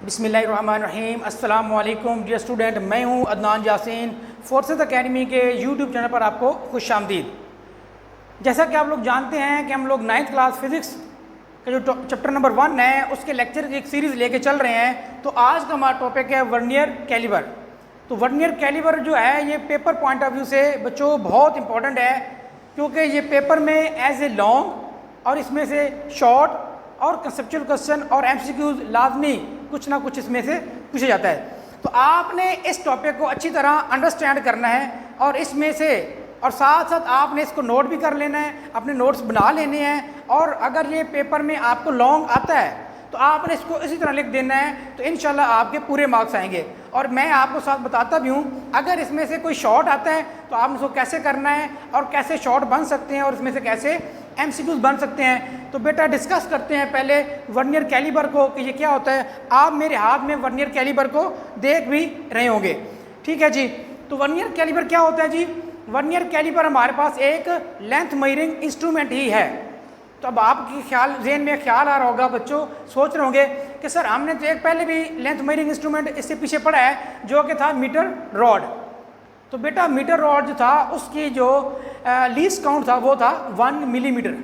बिस्मिल्लाहिर्रहमानिर्रहीम। अस्सलाम वालेकुम डियर स्टूडेंट, मैं हूं अदनान यासीन। फोर्सेस एकेडमी के यूट्यूब चैनल पर आपको खुशामदीद। जैसा कि आप लोग जानते हैं कि हम लोग 9th क्लास फिज़िक्स का जो चैप्टर नंबर 1 है उसके लेक्चर की एक सीरीज़ लेके चल रहे हैं। तो आज का हमारा टॉपिक है वर्नियर कैलिबर। तो वर्नियर कैलिबर जो है ये पेपर पॉइंट ऑफ व्यू से बच्चों बहुत इंपॉर्टेंट है, क्योंकि ये पेपर में एज ए लॉन्ग और इसमें से शॉर्ट और कंसेप्चुअल क्वेश्चन और एमसीक्यूज लाजमी कुछ ना कुछ इसमें से पूछा जाता है। तो आपने इस टॉपिक को अच्छी तरह अंडरस्टैंड करना है और इसमें से और साथ साथ आपने इसको नोट भी कर लेना है, अपने नोट्स बना लेने हैं। और अगर ये पेपर में आपको लॉन्ग आता है तो आपने इसको इसी तरह लिख देना है, तो इंशाल्लाह आपके पूरे मार्क्स आएंगे। और मैं आपको साथ बताता भी हूँ, अगर इसमें से कोई शॉर्ट आता है तो आपने इसको कैसे करना है और कैसे शॉर्ट बन सकते हैं और इसमें से कैसे एमसीक्यूज बन सकते हैं। तो बेटा डिस्कस करते हैं पहले वर्नियर कैलिबर को कि ये क्या होता है। आप मेरे हाथ में वर्नियर कैलिबर को देख भी रहे होंगे, ठीक है जी। तो वर्नियर कैलिबर क्या होता है जी? वर्नियर कैलिबर हमारे पास एक लेंथ मेजरिंग इंस्ट्रूमेंट ही है। तो अब आपकी ज़हन में ख्याल आ रहा होगा, बच्चों सोच रहे होंगे कि सर हमने तो एक पहले भी लेंथ मेजरिंग इंस्ट्रूमेंट इससे पीछे पढ़ा है जो कि था मीटर रॉड। तो बेटा मीटर रॉड जो था उसकी जो लीस्ट काउंट था वो था 1 मिलीमीटर।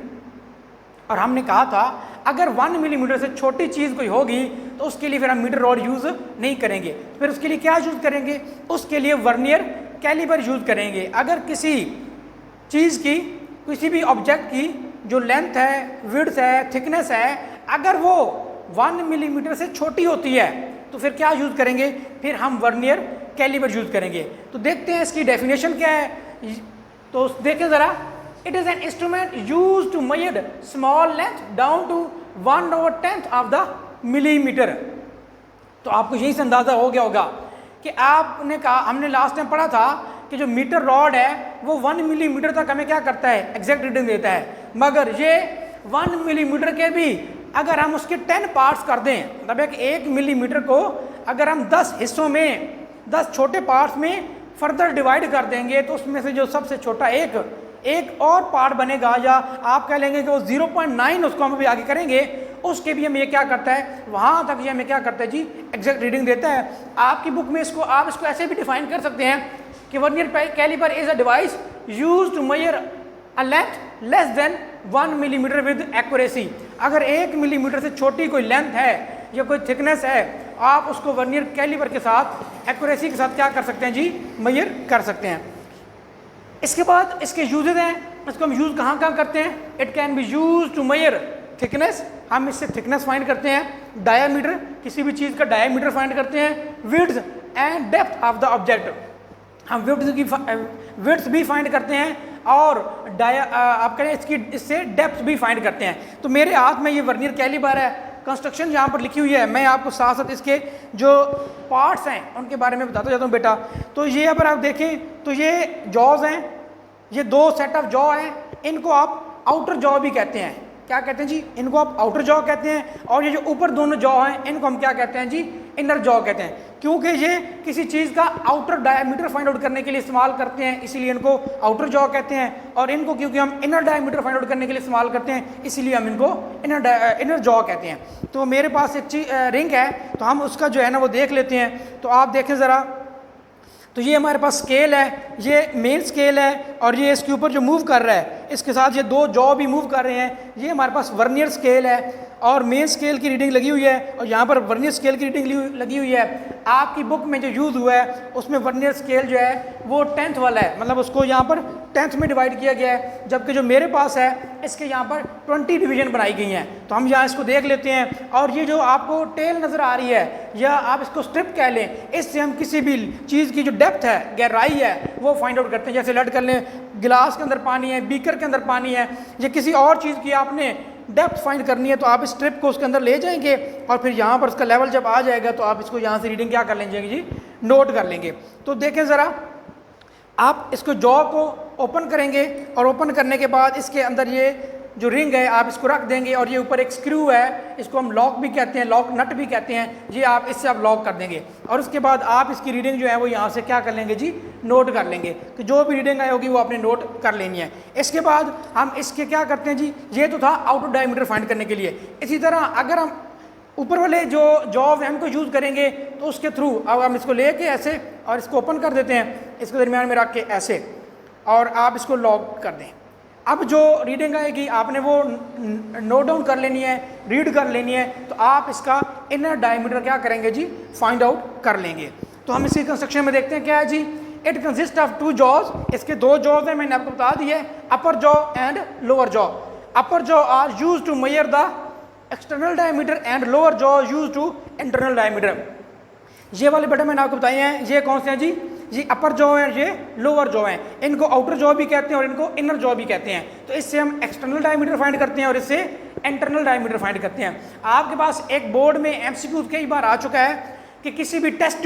और हमने कहा था अगर 1 मिलीमीटर से छोटी चीज़ कोई होगी तो उसके लिए फिर हम मीटर रॉड यूज़ नहीं करेंगे। फिर उसके लिए क्या यूज़ करेंगे? उसके लिए वर्नियर कैलिबर यूज़ करेंगे। अगर किसी चीज़ की, किसी भी ऑब्जेक्ट की जो लेंथ है, विड्थ है, थिकनेस है, अगर वो 1 मिलीमीटर से छोटी होती है तो फिर क्या यूज़ करेंगे? फिर हम वर्नियर कैलिबर यूज़ करेंगे। तो देखते हैं इसकी डेफिनेशन क्या है। तो देखें ज़रा, it is an instrument use to measure small length down to 1/10 of the millimetre. तो आपको यही से अंदाज़ा हो गया होगा कि आपने कहा, हमने लास्ट टाइम पढ़ा था कि जो मीटर रॉड है वो 1 मिलीमीटर तक हमें क्या करता है? एग्जैक्ट रीडिंग देता है। मगर ये 1 मिलीमीटर के भी अगर हम उसके 10 पार्ट्स कर दें, मतलब 1 मिलीमीटर को अगर हम 10 हिस्सों में, 10 छोटे पार्ट्स में फर्दर डिवाइड कर देंगे तो उसमें से जो सबसे छोटा एक और पार्ट बनेगा, या आप कह लेंगे कि वो 0.9 उसको हम भी आगे करेंगे, उसके भी हमें ये क्या करता है, वहाँ तक ये हमें क्या करता है जी? एग्जैक्ट रीडिंग देता है। आपकी बुक में इसको आप इसको ऐसे भी डिफाइन कर सकते हैं कि vernier calliper is a device use to measure a length less than 1 millimetre with accuracy. अगर 1 मिलीमीटर से छोटी कोई लेंथ है या कोई थिकनेस है, आप उसको वर्नियर कैलिबर के साथ एक्यूरेसी के साथ क्या कर सकते हैं जी? मेजर कर सकते हैं। इसके बाद इसके यूजेज हैं, इसको हम यूज़ कहाँ कहाँ करते हैं? It can be use to measure thickness, हम इससे थिकनेस फाइंड करते हैं। डायामीटर, किसी भी चीज़ का डायामीटर फाइंड करते हैं। Width and depth of the object, हम विड्थ भी फाइंड करते हैं और आप कहें इससे डेप्थ भी फाइंड करते हैं। तो मेरे हाथ में ये वर्नियर कैलिबर है, कंस्ट्रक्शन यहाँ पर लिखी हुई है। मैं आपको साथ साथ इसके जो पार्ट्स हैं उनके बारे में बताता जाता हूँ बेटा। तो ये अगर आप देखें तो ये जॉज हैं, ये 2 सेट ऑफ जॉ हैं, इनको आप आउटर जॉ भी कहते हैं। क्या कहते हैं जी? इनको आप आउटर जॉ कहते हैं। और ये जो ऊपर दोनों जॉ हैं इनको हम क्या कहते हैं जी? इनर जॉ कहते हैं, क्योंकि ये किसी चीज़ का आउटर डायमीटर फाइंड आउट करने के लिए इस्तेमाल करते हैं, इसीलिए इनको आउटर जॉ कहते हैं। और इनको क्योंकि हम इनर डायमीटर फाइंड आउट करने के लिए इस्तेमाल करते हैं, इसीलिए हम इनको इनर जॉ कहते हैं। तो मेरे पास एक रिंग है, तो हम उसका जो है ना वो देख लेते हैं। तो आप देखें ज़रा, तो ये हमारे पास स्केल है, ये मेन स्केल है और ये इसके ऊपर जो मूव कर रहा है इसके साथ ये 2 जॉ भी मूव कर रहे हैं। ये हमारे पास वर्नियर स्केल है और मेन स्केल की रीडिंग लगी हुई है और यहाँ पर वर्नियर स्केल की रीडिंग लगी हुई है। आपकी बुक में जो यूज़ हुआ है उसमें वर्नियर स्केल जो है वो 10th वाला है, मतलब उसको यहाँ पर 10th में डिवाइड किया गया है। जबकि जो मेरे पास है इसके यहाँ पर 20 डिवीजन बनाई गई हैं। तो हम यहाँ इसको देख लेते हैं। और ये जो आपको टेल नज़र आ रही है या आप इसको स्ट्रिप कह लें, इससे हम किसी भी चीज़ की जो डेप्थ है, गहराई है, वो फाइंड आउट करते हैं। जैसे लट कर लें, गिलास के अंदर पानी है, बीकर के अंदर पानी है, या किसी और चीज़ की आपने डेप्थ फाइंड करनी है तो आप इस स्ट्रिप को उसके अंदर ले जाएंगे और फिर यहाँ पर उसका लेवल जब आ जाएगा तो आप इसको यहाँ से रीडिंग क्या कर लेंगे जी? नोट कर लेंगे। तो देखें ज़रा, आप इसको जॉ को ओपन करेंगे और ओपन करने के बाद इसके अंदर ये जो रिंग है आप इसको रख देंगे और ये ऊपर एक स्क्रू है, इसको हम लॉक भी कहते हैं, लॉक नट भी कहते हैं। ये आप इससे आप लॉक कर देंगे और उसके बाद आप इसकी रीडिंग जो है वो यहाँ से क्या कर लेंगे जी? नोट कर लेंगे। तो जो भी रीडिंग आई होगी वो आपने नोट कर लेनी है। इसके बाद हम इसके क्या करते हैं जी? ये तो था आउटर डायमीटर फाइंड करने के लिए। इसी तरह अगर हम ऊपर वाले जो जॉब है उनको यूज़ करेंगे तो उसके थ्रू अब हम इसको लेके ऐसे और इसको ओपन कर देते हैं, इसको दरमियान में रख के ऐसे, और आप इसको लॉक कर दें। अब जो रीडिंग आएगी आपने वो नोट डाउन कर लेनी है, रीड कर लेनी है, तो आप इसका इनर डायमीटर क्या करेंगे जी, फाइंड आउट कर लेंगे। तो हम इसकी कंस्ट्रक्शन में देखते हैं क्या है जी। इट कंसिस्ट ऑफ 2 जॉज, इसके 2 जॉज हैं, मैंने आपको बता दिया है, upper jaw and lower jaw. Upper jaw are use to measure the external diameter and lower jaw use to internal diameter. ये वाले बेटा मैंने आपको बताए हैं, ये कौन से हैं जी, ये अपर जॉ है, ये लोअर जॉ है। इनको आउटर जॉ भी कहते हैं और इनको इनर जॉ भी कहते हैं। तो इससे हम एक्सटर्नल डायमीटर फाइंड करते हैं और इससे इंटरनल डायमीटर फाइंड करते हैं। आपके पास एक बोर्ड में एमसीक्यू कई बार आ चुका है कि किसी भी टेस्ट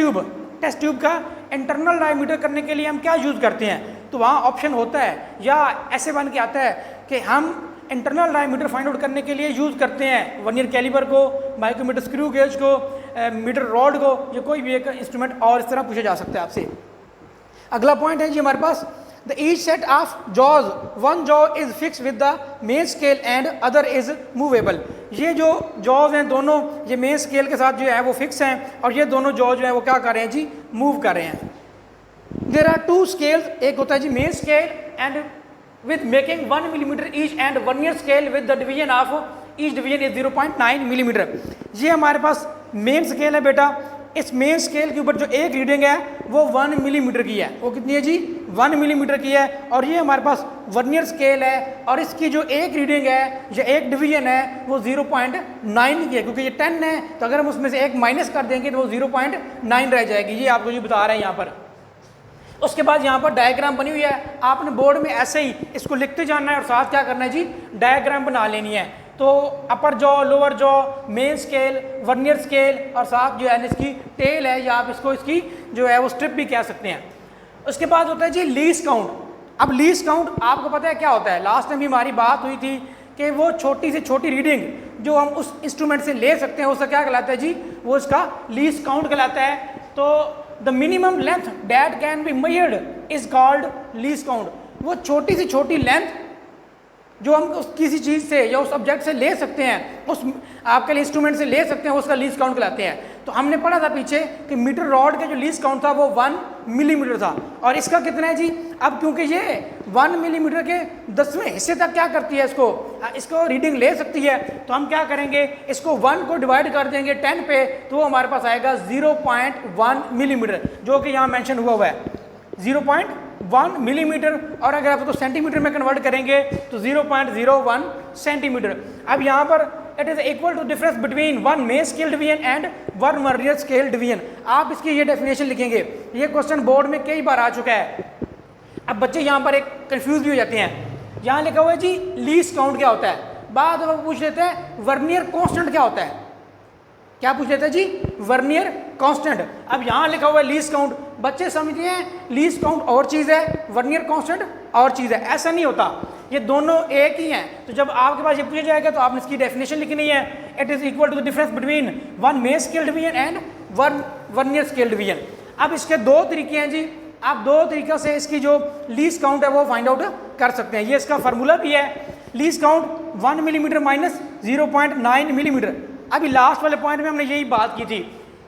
ट्यूब का इंटरनल डायमीटर करने के लिए हम क्या यूज़ करते हैं, तो वहाँ ऑप्शन होता है या ऐसे बन के आता है कि हम इंटरनल डायमीटर फाइंड आउट करने के लिए यूज़ करते हैं वर्नियर कैलिपर को, माइक्रोमीटर स्क्रू गेज को, मीटर रॉड को, या कोई भी एक इंस्ट्रूमेंट और इस तरह पूछा जा सकता है आपसे। अगला पॉइंट है जी हमारे पास, the each set of jaws, one jaw is fix with the main scale and other is movable. ये जो जॉज हैं दोनों, ये मेन स्केल के साथ जो है वो फिक्स हैं और ये दोनों जॉ जो है वो क्या कर रहे हैं जी, मूव कर रहे हैं। देयर आर 2 स्केल्स, एक होता है जी main scale and with making 1 millimeter each and vernier scale with the division of each division is 0.9 millimeter। ये हमारे पास मेन स्केल है बेटा। इस मेन स्केल के ऊपर जो एक रीडिंग है वो 1 मिलीमीटर की है। वो कितनी है जी, 1 मिलीमीटर की है। और ये हमारे पास वर्नियर स्केल है और इसकी जो एक रीडिंग है या एक डिवीजन है वो 0.9 की है, क्योंकि ये 10 है तो अगर हम उसमें से एक माइनस कर देंगे तो वो 0.9 रह जाएगी। ये आपको ये बता रहे हैं यहाँ पर। उसके बाद यहाँ पर डायग्राम बनी हुई है, आपने बोर्ड में ऐसे ही इसको लिखते जाना है और साथ क्या करना है जी, डायग्राम बना लेनी है। तो अपर jaw, lower jaw, main scale, vernier scale और साथ जो है इसकी टेल है या आप इसको इसकी जो है वो स्ट्रिप भी कह सकते हैं। उसके बाद होता है जी लीस्ट काउंट। अब लीस्ट काउंट आपको पता है क्या होता है, लास्ट टाइम भी हमारी बात हुई थी कि वो छोटी से छोटी रीडिंग जो हम उस इंस्ट्रूमेंट से ले सकते हैं उसका क्या कहलाता है जी, वो इसका लीस्ट काउंट कहलाता है। तो the minimum length that can be measured is called least count. वो छोटी से छोटी लेंथ जो हम उस किसी चीज़ से या उस ऑब्जेक्ट से ले सकते हैं, उस आपके लिए इंस्ट्रूमेंट से ले सकते हैं, उसका लीस्ट काउंट कहलाते हैं। तो हमने पढ़ा था पीछे कि मीटर रॉड का जो लीस्ट काउंट था वो 1 मिलीमीटर था और इसका कितना है जी। अब क्योंकि ये 1 मिलीमीटर के 10वें हिस्से तक क्या करती है, इसको रीडिंग ले सकती है, तो हम क्या करेंगे, इसको 1 को डिवाइड कर देंगे 10 पे, तो वो हमारे पास आएगा 0.1 मिलीमीटर, जो कि यहाँ मेंशन हुआ है 0.1 मिलीमीटर। और अगर आप उसको सेंटीमीटर में कन्वर्ट करेंगे तो 0.01 सेंटीमीटर। अब यहाँ पर it is equal to difference between 1 main scale division and 1 vernier scale division. आप इसकी ये डेफिनेशन लिखेंगे, ये क्वेश्चन बोर्ड में कई बार आ चुका है। अब बच्चे यहाँ पर एक कंफ्यूज भी हो जाते हैं। यहाँ लिखा हुआ है जी लीस्ट काउंट क्या होता है, बाद में पूछ लेते हैं वर्नियर कांस्टेंट क्या होता है। क्या पूछ लेते हैं जी, वर्नियर कांस्टेंट। अब यहाँ लिखा हुआ है लीस्ट काउंट, बच्चे समझते हैं लीस्ट काउंट और चीज़ है, वर्नियर कांस्टेंट और चीज़ है। ऐसा नहीं होता, ये दोनों एक ही हैं। तो जब आपके पास ये पूछा जाएगा तो आपने इसकी डेफिनेशन लिखनी है, it is equal to the difference between 1 main scale division and 1 vernier scale division. अब इसके 2 तरीके हैं जी, आप 2 तरीक़ों से इसकी जो लीस्ट काउंट है वो फाइंड आउट कर सकते हैं। ये इसका फार्मूला भी है, least count 1 millimetre minus 0.9 millimetre. अभी लास्ट वाले पॉइंट में हमने यही बात की थी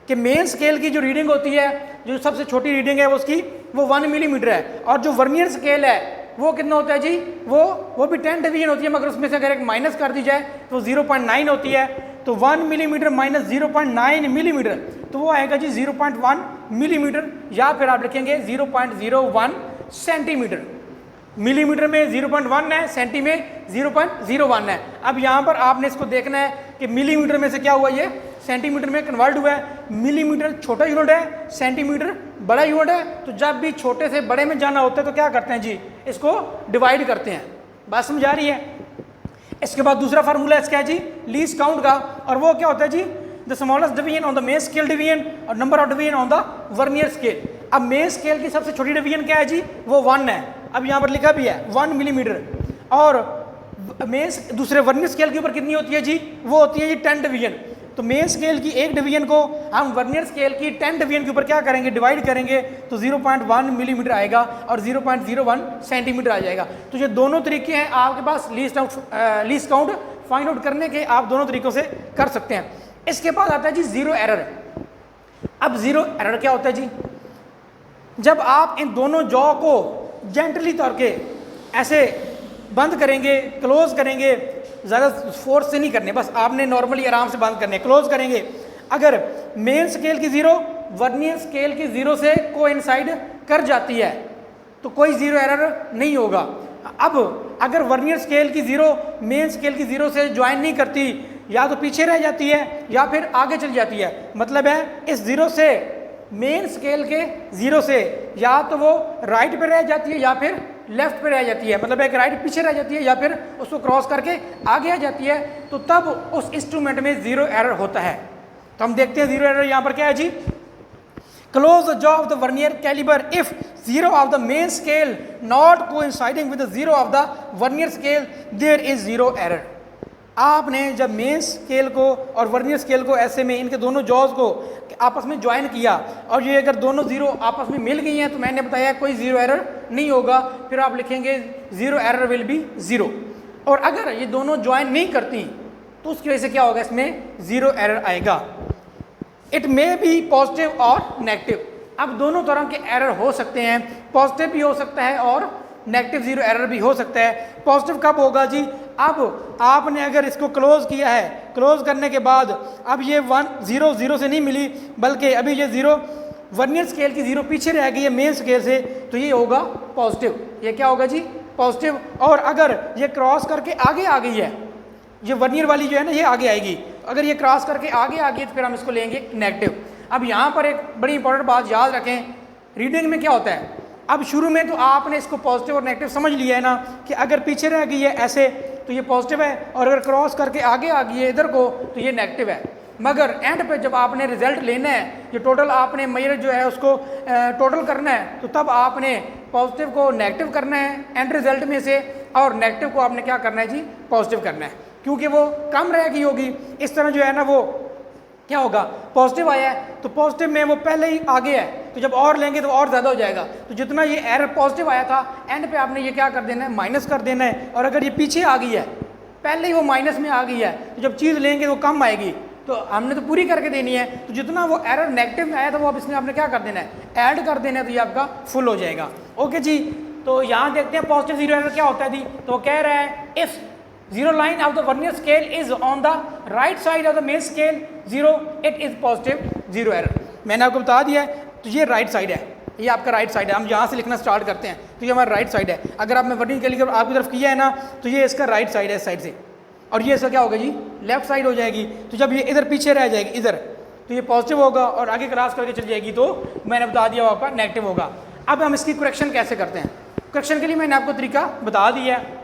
कि मेन स्केल की जो रीडिंग होती है, जो सबसे छोटी रीडिंग है वो 1 मिलीमीटर है, और जो वर्नियर स्केल है वो कितना होता है जी, वो भी 10 डिवीजन होती है, मगर उसमें से अगर एक माइनस कर दी जाए तो 0.9 होती है। तो 1 मिलीमीटर माइनस 0.9 मिलीमीटर, तो वो आएगा जी 0.1 मिलीमीटर, या फिर आप लिखेंगे 0.01 सेंटीमीटर। मिलीमीटर में 0.1 है, सेंटी में 0.01 है। अब यहाँ पर आपने इसको देखना है कि मिलीमीटर में से क्या हुआ, ये सेंटीमीटर में कन्वर्ट हुआ है। मिलीमीटर छोटा यूनिट है, सेंटीमीटर बड़ा यूनिट है। तो जब भी छोटे से बड़े में जाना होता है तो क्या करते हैं जी, इसको डिवाइड करते हैं। बात समझ आ रही है। इसके बाद दूसरा फार्मूला इसका है जी लीस्ट काउंट का, और वो क्या होता है जी, the smallest division on the main scale division और number of division on the vernier scale. अब मेन स्केल की सबसे छोटी डिवीजन क्या है जी, वो 1 है। अब यहाँ पर लिखा भी है 1 मिलीमीटर, और मेन दूसरे वर्नियर स्केल के ऊपर कितनी होती है जी, वो होती है जी 10 डिवीजन। तो मेन स्केल की एक डिवीजन को हम वर्नियर स्केल की 10 डिवीजन के ऊपर क्या करेंगे, डिवाइड करेंगे, तो 0.1 मिलीमीटर आएगा और 0.01 सेंटीमीटर आ जाएगा। तो ये दोनों तरीके हैं आपके पास लीस्ट काउंट फाइंड आउट करने के, आप दोनों तरीक़ों से कर सकते हैं। इसके बाद आता है जी जीरो एरर। अब जीरो एरर क्या होता है जी? जब आप इन दोनों जॉ को जेंटली तौर के ऐसे बंद करेंगे, क्लोज करेंगे, ज़्यादा फोर्स से नहीं करने, बस आपने नॉर्मली आराम से बंद करने, क्लोज करेंगे। अगर मेन स्केल की ज़ीरो वर्नियर स्केल की ज़ीरो से कोइंसाइड कर जाती है तो कोई ज़ीरो एरर नहीं होगा। अब अगर वर्नियर स्केल की ज़ीरो मेन स्केल की ज़ीरो से ज्वाइन नहीं करती, या तो पीछे रह जाती है या फिर आगे चली जाती है, मतलब है इस ज़ीरो से मेन स्केल के ज़ीरो से या तो वो राइट पे रह जाती है या फिर लेफ्ट पे रह जाती है, मतलब एक राइट पीछे रह जाती है या फिर उसको क्रॉस करके आगे आ जाती है, तो तब उस इंस्ट्रूमेंट में ज़ीरो एरर होता है। तो हम देखते हैं ज़ीरो एरर यहाँ पर क्या है जी? Close the jaw of the vernier caliber if zero of the main scale not coinciding with the zero of the vernier scale there is zero error. आपने जब मेन स्केल को और वर्नियर स्केल को ऐसे में इनके दोनों जॉज को आपस में ज्वाइन किया और ये अगर दोनों ज़ीरो आपस में मिल गई हैं तो मैंने बताया कोई ज़ीरो एरर नहीं होगा। फिर आप लिखेंगे zero error will be zero. और अगर ये दोनों ज्वाइन नहीं करती तो उसकी वजह से क्या होगा? इसमें ज़ीरो एरर आएगा। इट मे बी पॉजिटिव और नेगेटिव। अब दोनों तरह के एरर हो सकते हैं, पॉजिटिव भी हो सकता है और नेगेटिव ज़ीरो एरर भी हो सकता है। पॉजिटिव कब होगा जी? अब आपने अगर इसको क्लोज किया है, क्लोज करने के बाद अब ये 1 0 0 से नहीं मिली, बल्कि अभी ये ज़ीरो वर्नियर स्केल की ज़ीरो पीछे रह गई है मेन स्केल से, तो ये होगा पॉजिटिव। ये क्या होगा जी? पॉजिटिव। और अगर ये क्रॉस करके आगे आ गई है, ये वर्नियर वाली जो है ना ये आगे आएगी, अगर ये क्रॉस करके आगे आ गई तो फिर हम इसको लेंगे नेगेटिव। अब यहाँ पर एक बड़ी इंपॉर्टेंट बात याद रखें, रीडिंग में क्या होता है? अब शुरू में तो आपने इसको पॉजिटिव और नेगेटिव समझ लिया है ना, कि अगर पीछे रह गई है ऐसे तो ये पॉजिटिव है, और अगर क्रॉस करके आगे आ गई है इधर को तो ये नेगेटिव है। मगर एंड पे जब आपने रिजल्ट लेना है, ये टोटल आपने मेजर जो है उसको टोटल करना है, तो तब आपने पॉजिटिव को नेगेटिव करना है एंड रिजल्ट में से, और नेगेटिव को आपने क्या करना है जी? पॉजिटिव करना है, क्योंकि वो कम रह गई होगी। इस तरह जो है ना वो क्या होगा? पॉजिटिव आया है तो पॉजिटिव में वो पहले ही आगे है, तो जब और लेंगे तो और ज़्यादा हो जाएगा। तो जितना ये एरर पॉजिटिव आया था एंड पे आपने ये क्या कर देना है? माइनस कर देना है। और अगर ये पीछे आ गई है, पहले ही वो माइनस में आ गई है, तो जब चीज़ लेंगे तो कम आएगी, तो हमने तो पूरी करके देनी है। तो जितना वो एरर नेगेटिव में आया था वो अब इसमें आपने क्या कर देना है? ऐड कर देना है, तो ये आपका फुल हो जाएगा। ओके जी, तो यहाँ देखते हैं पॉजिटिव जीरो एरर क्या होता है जी। तो कह रहा है if zero line of the vernier scale is on the right side of the main scale 0, it is positive zero error। मैंने आपको बता दिया है। तो ये राइट साइड है, ये आपका राइट साइड है। हम यहाँ से लिखना स्टार्ट करते हैं, तो ये हमारा राइट साइड है। अगर आपने वर्नियर कैलिपर आपकी तरफ किया है ना, तो ये इसका राइट साइड है इस साइड से, और ये इसका क्या होगा जी? लेफ्ट साइड हो जाएगी। तो जब ये इधर पीछे रह जाएगी इधर, तो ये पॉजिटिव होगा, और आगे क्रॉस करके चल जाएगी तो मैंने बता दिया वो आपका नेगेटिव होगा। अब हम इसकी करेक्शन कैसे करते हैं? करेक्शन के लिए मैंने आपको तरीका बता दिया है।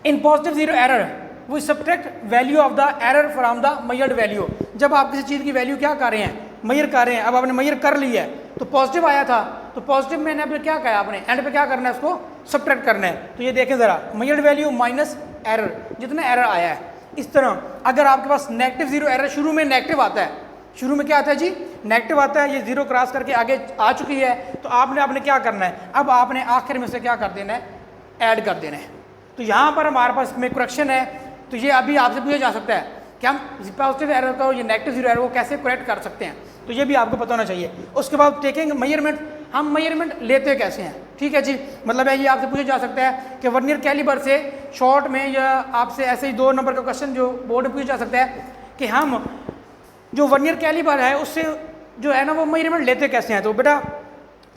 In positive zero error we subtract value of the error from the measured value. जब आप किसी चीज़ की वैल्यू क्या कर रहे हैं? मेजर कर रहे हैं। अब आपने मेजर कर ली है तो पॉजिटिव आया था, तो पॉजिटिव मैंने आपने क्या कहा? आपने एंड पे क्या करना है? उसको सब्ट्रैक्ट करना है। तो ये देखें ज़रा, मेजर्ड वैल्यू माइनस एरर, जितना एरर आया है। इस तरह अगर आपके पास नेगेटिव जीरो एरर शुरू में नेगेटिव आता है, शुरू में क्या आता है जी? नेगेटिव आता है। ये जीरो क्रॉस करके आगे आ चुकी है, तो आपने क्या करना है? अब आपने आखिर में से क्या कर देना है? ऐड कर देना है। तो यहाँ पर हमारे पास में करेक्शन है। तो ये अभी आपसे पूछा जा सकता है कि हम पॉजिटिव एरर को, ये नेगेटिव जीरो एरर को कैसे करेक्ट कर सकते हैं, तो ये भी आपको पता होना चाहिए। उसके बाद टेकिंग मेजरमेंट, हम मेजरमेंट लेते कैसे हैं? ठीक है जी, मतलब है ये आपसे पूछा जा सकता है कि वर्नियर कैलिबर से शॉर्ट में, या आपसे ऐसे ही 2 नंबर का क्वेश्चन जो बोर्ड में पूछा जा सकता है कि हम जो वर्नियर कैलिबर है उससे जो है ना वो मेजरमेंट लेते कैसे हैं। तो बेटा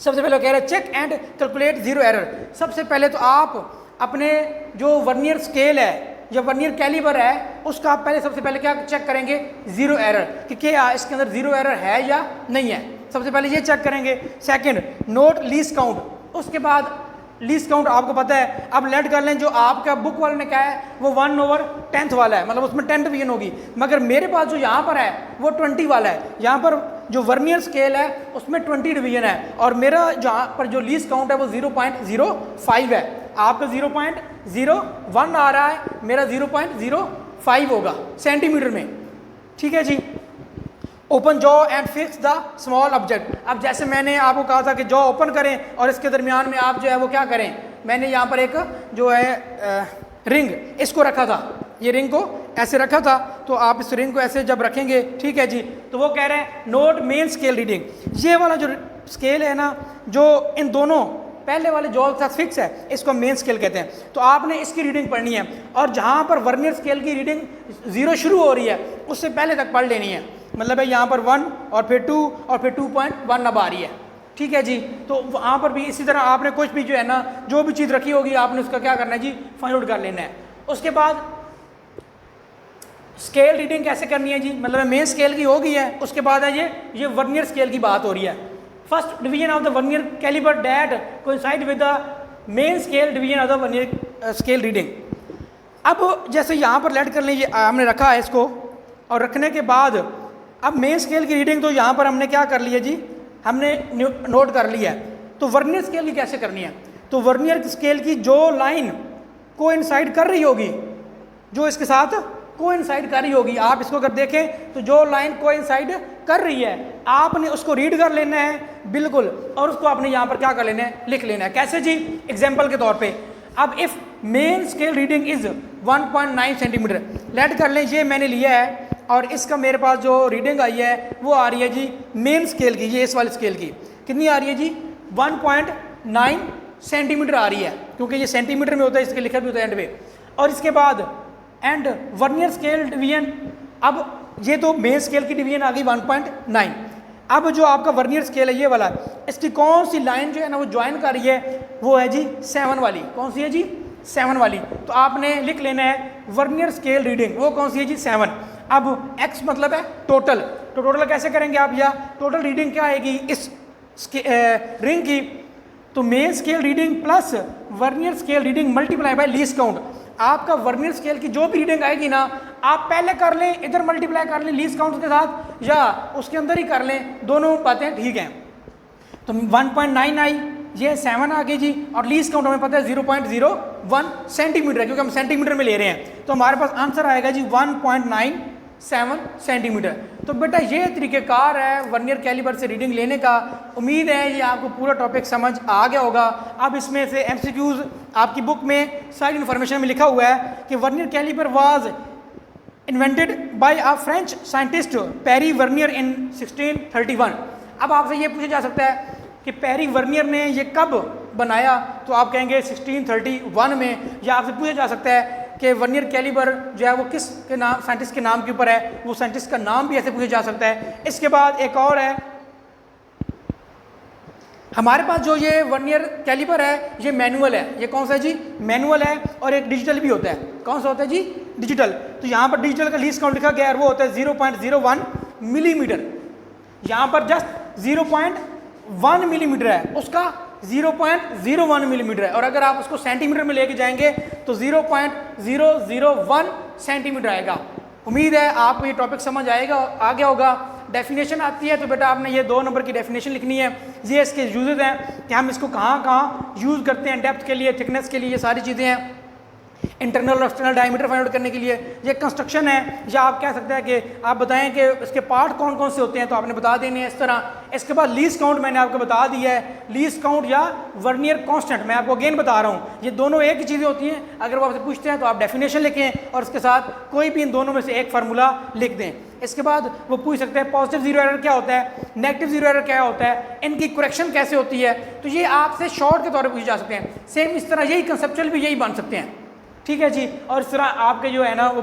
सबसे पहले कह रहे हैं check and calculate zero error. सबसे पहले तो आप अपने जो वर्नियर स्केल है या वर्नियर कैलिबर है उसका आप पहले सबसे पहले क्या चेक करेंगे? जीरो एरर, कि क्या इसके अंदर जीरो एरर है या नहीं है। सबसे पहले ये चेक करेंगे। Second, note least count. उसके बाद लीस्ट काउंट आपको पता है, अब लेट कर लें जो आपका बुक वाले ने कहा है वो 1/10 वाला है, मतलब उसमें 10 डिवीजन होगी। मगर मेरे पास जो यहाँ पर है वो 20 वाला है। यहाँ पर जो वर्नियर स्केल है उसमें 20 डिवीजन है, और मेरा जहाँ पर जो लीस्ट काउंट है वो 0.05 है। आपका 0.01 आ रहा है, मेरा 0.05 होगा सेंटीमीटर में। ठीक है जी। Open jaw and fix the small object. अब जैसे मैंने आपको कहा था कि जॉ ओपन करें और इसके दरमियान में आप जो है वो क्या करें, मैंने यहाँ पर एक जो है रिंग इसको रखा था, ये रिंग को ऐसे रखा था, तो आप इस रिंग को ऐसे जब रखेंगे, ठीक है जी, तो वो कह रहे हैं नोट मेन स्केल रीडिंग। ये वाला जो स्केल है ना, जो इन दोनों पहले वाले जो के साथ फिक्स है, इसको मेन स्केल कहते हैं। तो आपने इसकी रीडिंग पढ़नी है, और जहाँ पर वर्नियर स्केल की रीडिंग 0 शुरू हो रही है उससे पहले तक पढ़ लेनी है। मतलब है यहाँ पर 1 और फिर 2 और फिर 2.1 अब आ रही है, ठीक है जी। तो वहाँ पर भी इसी तरह आपने कुछ भी जो है ना, जो भी चीज़ रखी होगी आपने उसका क्या करना है जी, फाइंड आउट कर लेना है। उसके बाद स्केल रीडिंग कैसे करनी है जी, मतलब मेन स्केल की होगी है, उसके बाद है ये वर्नियर स्केल की बात हो रही है। First division of the vernier calliper that coincide with the main scale division of the vernier scale reading. अब जैसे यहाँ पर लेट कर लीजिए, हमने रखा है इसको, और रखने के बाद अब मेन स्केल की रीडिंग तो यहाँ पर हमने क्या कर लिया जी, हमने नोट कर लिया है। तो वर्नियर स्केल की कैसे करनी है, तो वर्नियर स्केल की जो लाइन कोइंसाइड कर रही होगी, जो इसके साथ कोइंसाइड कर रही होगी, आप इसको अगर देखें तो जो लाइन कोइंसाइड कर रही है आपने उसको रीड कर लेना है बिल्कुल, और उसको आपने यहाँ पर क्या कर लेना है, लिख लेना है। कैसे जी, एग्जाम्पल के तौर पे, अब if main scale reading is 1.9 centimetre, लेट कर लें ये मैंने लिया है, और इसका मेरे पास जो रीडिंग आई है वो आ रही है जी मेन स्केल की, ये इस वाले स्केल की कितनी आ रही है जी, 1.9 सेंटीमीटर आ रही है, क्योंकि ये सेंटीमीटर में होता है, इसके लिखा भी होता है एंड पे। और इसके बाद एंड वर्नियर स्केल डिवीजन, अब ये तो मेन स्केल की डिवीजन आ गई 1.9। अब जो आपका वर्नियर स्केल है ये वाला, इसकी कौन सी लाइन जो है ना वो ज्वाइन कर रही है, वो है जी 7 वाली। कौन सी है जी, 7 वाली। तो आपने लिख लेना है वर्नियर स्केल रीडिंग, वो कौन सी है जी, 7। अब x मतलब है टोटल, तो टोटल कैसे करेंगे आप, या टोटल रीडिंग क्या आएगी इस रिंग की, तो main scale reading plus vernier scale reading multiply by least count. आपका वर्नियर स्केल की जो भी रीडिंग आएगी ना, आप पहले कर लें, इधर मल्टीप्लाई कर लें लीस्ट काउंट के साथ, या उसके अंदर ही कर लें, दोनों बातें ठीक हैं। तो 1.9 आई, ये 7 आ गई जी, और लीस्ट काउंट हमें पता है 0.01 सेंटीमीटर है, क्योंकि हम सेंटीमीटर में ले रहे हैं, तो हमारे पास आंसर आएगा जी 1.97 सेंटीमीटर। तो बेटा ये तरीक़ेकार है वर्नियर कैलिबर से रीडिंग लेने का। उम्मीद है ये आपको पूरा टॉपिक समझ आ गया होगा। अब इसमें से MCQs आपकी बुक में सारी इन्फॉर्मेशन में लिखा हुआ है कि vernier caliber was invented by a French scientist Pierre Vernier in 1631। अब आपसे ये पूछा जा सकता है कि पेरी वर्नियर ने ये कब बनाया, तो आप कहेंगे 1631 में। या आपसे पूछा जा सकता है कि वर्नियर कैलिबर जो है वो किस के नाम, साइंटिस्ट के नाम के ऊपर है, वो साइंटिस्ट का नाम भी ऐसे पूछा जा सकता है। इसके बाद एक और है, हमारे पास जो ये वर्नियर कैलिबर है ये मैनुअल है। ये कौन सा है जी, मैनुअल है, और एक डिजिटल भी होता है। कौन सा होता है जी, डिजिटल। तो यहाँ पर डिजिटल का लीस्ट काउंट लिखा गया है, वो होता है 0.01 मिलीमीटर। यहाँ पर जस्ट 0.1 मिलीमीटर है, उसका 0.01 मिलीमीटर है, और अगर आप उसको सेंटीमीटर में लेके जाएंगे तो 0.001 सेंटीमीटर आएगा। उम्मीद है आपको ये टॉपिक समझ आएगा, आ गया होगा। डेफिनेशन आती है तो बेटा आपने ये 2 नंबर की डेफिनेशन लिखनी है। ये इसके यूजेस हैं कि हम इसको कहाँ कहाँ यूज़ करते हैं, डेप्थ के लिए, थिकनेस के लिए, ये सारी चीज़ें हैं। इंटरनल और एक्सटर्नल डायमीटर फाइंड आउट करने के लिए ये कंस्ट्रक्शन है, या आप कह सकते हैं कि आप बताएं कि इसके पार्ट कौन कौन से होते हैं, तो आपने बता देने हैं इस तरह। इसके बाद लीस्ट काउंट मैंने आपको बता दिया है, लीस्ट काउंट या वर्नियर कांस्टेंट मैं आपको अगेन बता रहा हूँ, ये दोनों एक ही चीज़ें होती हैं। अगर वो आपसे पूछते हैं तो आप डेफिनेशन लिखें और उसके साथ कोई भी इन दोनों में से एक फार्मूला लिख दें। इसके बाद वो पूछ सकते हैं पॉजिटिव जीरो एरर क्या होता है, नेगेटिव जीरो एरर क्या होता है, इनकी करेक्शन कैसे होती है, तो ये आपसे शॉर्ट के तौर पर पूछे जा सकते हैं। सेम इस तरह यही कंसेप्चुअल भी यही बन सकते हैं, ठीक है जी। और इस तरह आपके जो है ना वो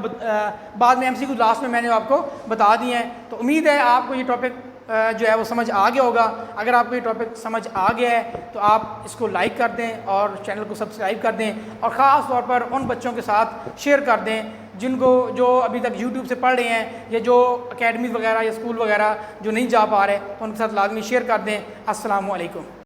बाद में MCQ लास्ट में मैंने आपको बता दिए हैं। तो उम्मीद है आपको ये टॉपिक जो है वो समझ आ गया होगा। अगर आपको ये टॉपिक समझ आ गया है तो आप इसको लाइक कर दें और चैनल को सब्सक्राइब कर दें, और ख़ास तौर पर उन बच्चों के साथ शेयर कर दें जिनको जो अभी तक YouTube से पढ़ रहे हैं, या जो अकेडमीज़ वगैरह या स्कूल वगैरह जो नहीं जा पा रहे, तो उनके साथ लाजमी शेयर कर दें। अस्सलामु अलैकुम।